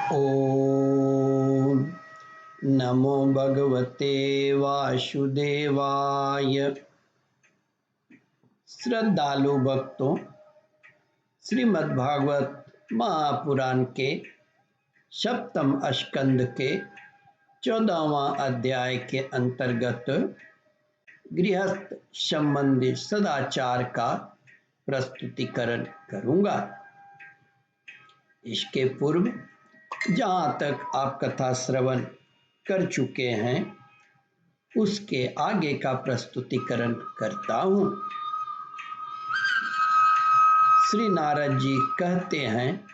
ओम नमो भगवते वासुदेवाय। श्रद्धालु भक्तों, श्रीमद्भागवत महापुराण के सप्तम स्कंद के 14वां अध्याय के अंतर्गत गृहस्थ संबंधी सदाचार का प्रस्तुतिकरण करूंगा। इसके पूर्व जहाँ तक आप कथा श्रवण कर चुके हैं उसके आगे का प्रस्तुतिकरण करता हूँ। श्री नारद जी कहते हैं,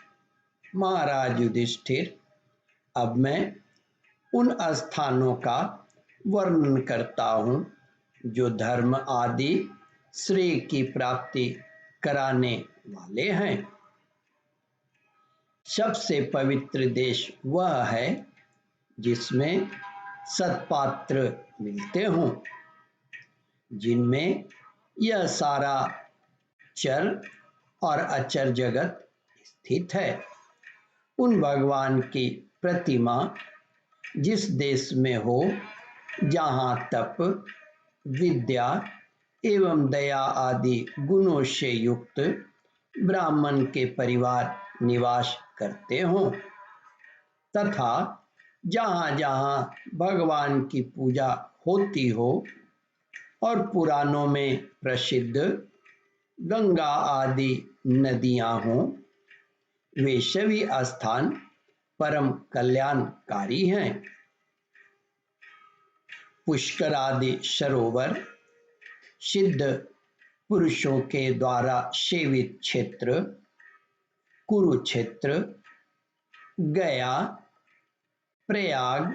महाराज युधिष्ठिर, अब मैं उन स्थानों का वर्णन करता हूँ जो धर्म आदि श्रेय की प्राप्ति कराने वाले हैं। सबसे पवित्र देश वह है जिसमें सत्पात्र मिलते हों, जिनमें यह सारा चर और अचर जगत स्थित है। उन भगवान की प्रतिमा जिस देश में हो, जहाँ तप, विद्या एवं दया आदि गुणों से युक्त ब्राह्मण के परिवार निवास करते हों, तथा जहाँ जहाँ भगवान की पूजा होती हो और पुराणों में प्रसिद्ध गंगा आदि नदियाँ हों, वे सभी स्थान परम कल्याणकारी हैं। पुष्कर आदि सरोवर, सिद्ध पुरुषों के द्वारा सेवित क्षेत्र, कुरुक्षेत्र, गया, प्रयाग,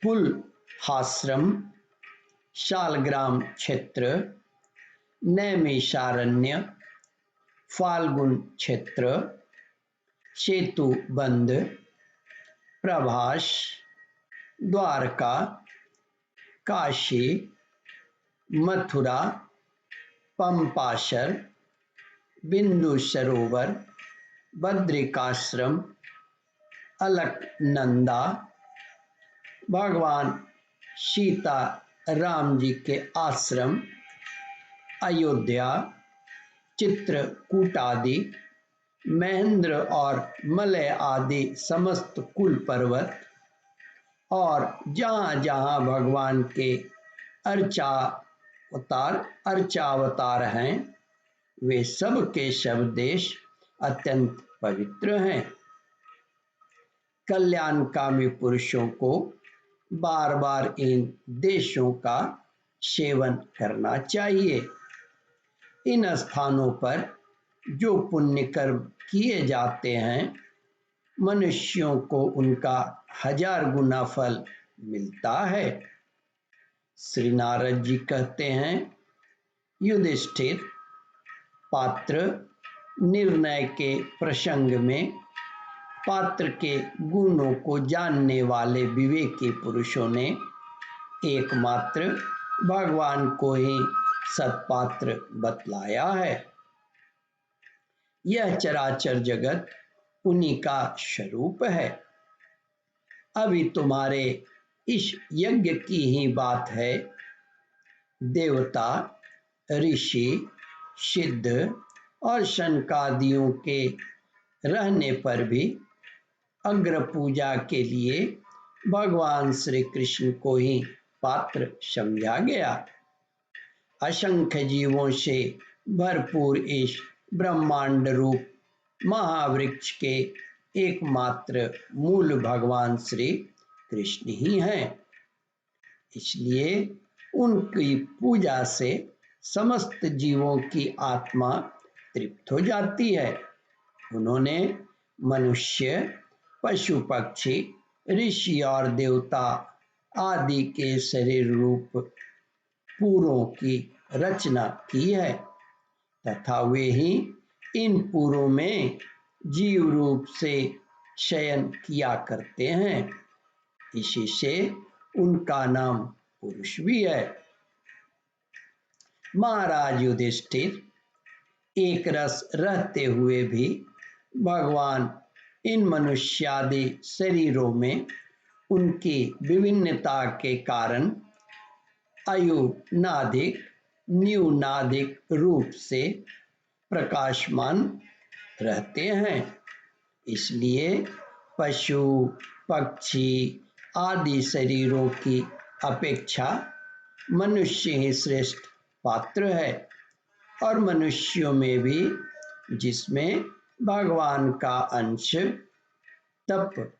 पुलहाश्रम, शालग्राम क्षेत्र, नैमिषारण्य, फाल्गुन क्षेत्र, सेतुबंध, प्रभास, द्वारका, काशी, मथुरा, पंपाशर, बिंदु सरोवर, बद्रिकाश्रम, अलकनंदा, भगवान सीता राम जी के आश्रम, अयोध्या, चित्रकूट आदि, महेंद्र और मलय आदि समस्त कुल पर्वत, और जहाँ जहाँ भगवान के अर्चावतार हैं, वे सब के सब देश अत्यंत पवित्र हैं। कल्याणकामी पुरुषों को बार बार इन देशों का सेवन करना चाहिए। इन स्थानों पर जो पुण्य कर्म किए जाते हैं, मनुष्यों को उनका 1000 गुना फल मिलता है। श्री नारद जी कहते हैं, युधिष्ठिर, पात्र निर्णय के प्रसंग में पात्र के गुणों को जानने वाले विवेकी पुरुषों ने एकमात्र भगवान को ही सत्पात्र बतलाया है। यह चराचर जगत उन्हीं का स्वरूप है। अभी तुम्हारे इस यज्ञ की ही बात है। देवता, ऋषि, सिद्ध और शनकादियों के रहने पर भी अग्र पूजा के लिए भगवान श्री कृष्ण को ही पात्र समझा गया। असंख्य जीवों से भरपूर इस ब्रह्मांड रूप महावृक्ष के एकमात्र मूल भगवान श्री कृष्ण ही हैं। इसलिए उनकी पूजा से समस्त जीवों की आत्मा तृप्त हो जाती है। उन्होंने मनुष्य, पशु पक्षी, ऋषि और देवता आदि के शरीर रूप पूरों की रचना की है, तथा वे ही इन पूरों में जीव रूप से शयन किया करते हैं। इसी से उनका नाम पुरुष भी है। महाराज युधिष्ठिर, एक रस रहते हुए भी भगवान इन मनुष्यादि शरीरों में उनकी विभिन्नता के कारण आयुनादिक न्यूनादिक रूप से प्रकाशमान रहते हैं। इसलिए पशु पक्षी आदि शरीरों की अपेक्षा मनुष्य ही श्रेष्ठ पात्र है। और मनुष्यों में भी जिसमें भगवान का अंश तप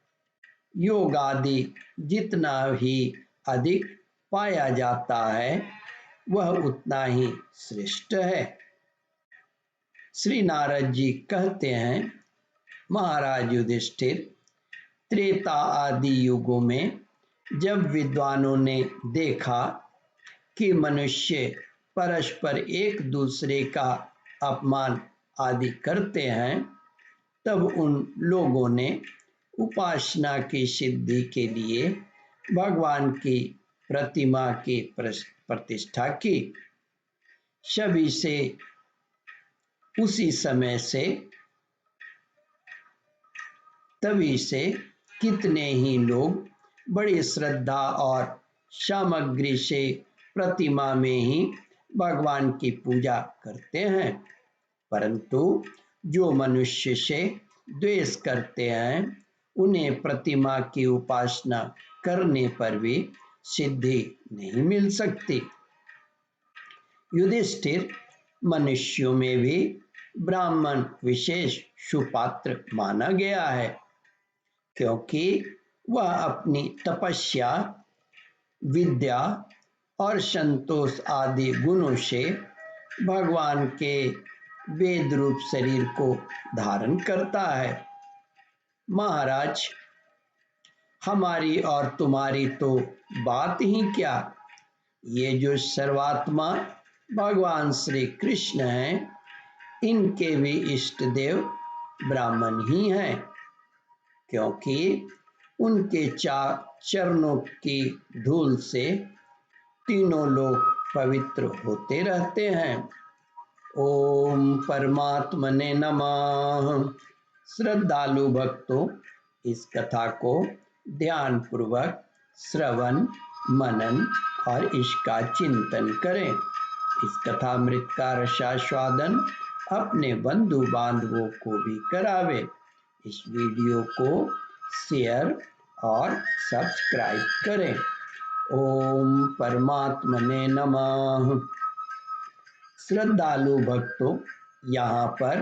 योग आदि जितना ही अधिक पाया जाता है वह उतना ही श्रेष्ठ है। श्री नारद जी कहते हैं, महाराज युधिष्ठिर, त्रेता आदि युगों में जब विद्वानों ने देखा कि मनुष्य परस्पर एक दूसरे का अपमान आदि करते हैं, तब उन लोगों ने उपासना की सिद्धि के लिए भगवान की प्रतिमा की प्रतिष्ठा की। सभी से उसी समय से तभी से कितने ही लोग बड़ी श्रद्धा और सामग्री से प्रतिमा में ही भगवान की पूजा करते हैं, परंतु जो मनुष्य से द्वेष करते हैं उन्हें प्रतिमा की उपासना करने पर भी सिद्धि नहीं मिल सकती। युधिष्ठिर, मनुष्यों में भी ब्राह्मण विशेष सुपात्र माना गया है, क्योंकि वह अपनी तपस्या विद्या और संतोष आदि गुणों से भगवान के वेद रूप शरीर को धारण करता है। महाराज, हमारी और तुम्हारी तो बात ही क्या, ये जो सर्वात्मा भगवान श्री कृष्ण हैं, इनके भी इष्ट देव ब्राह्मण ही हैं, क्योंकि उनके चरणों की धूल से तीनों लोग पवित्र होते रहते हैं। ओम परमात्मने नमः। श्रद्धालु भक्तों, इस कथा को ध्यान पूर्वक श्रवण मनन और इसका चिंतन करें। इस कथामृत का रसास्वादन अपने बंधु बांधवों को भी करावे। इस वीडियो को शेयर और सब्सक्राइब करें। ओम परमात्मने नमः। श्रद्धालु भक्तों, यहाँ पर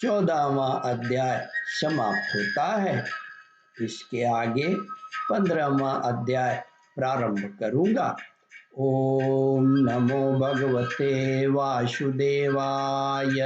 14वां अध्याय समाप्त होता है। इसके आगे 15वां अध्याय प्रारंभ करूँगा। ओम नमो भगवते वासुदेवाय।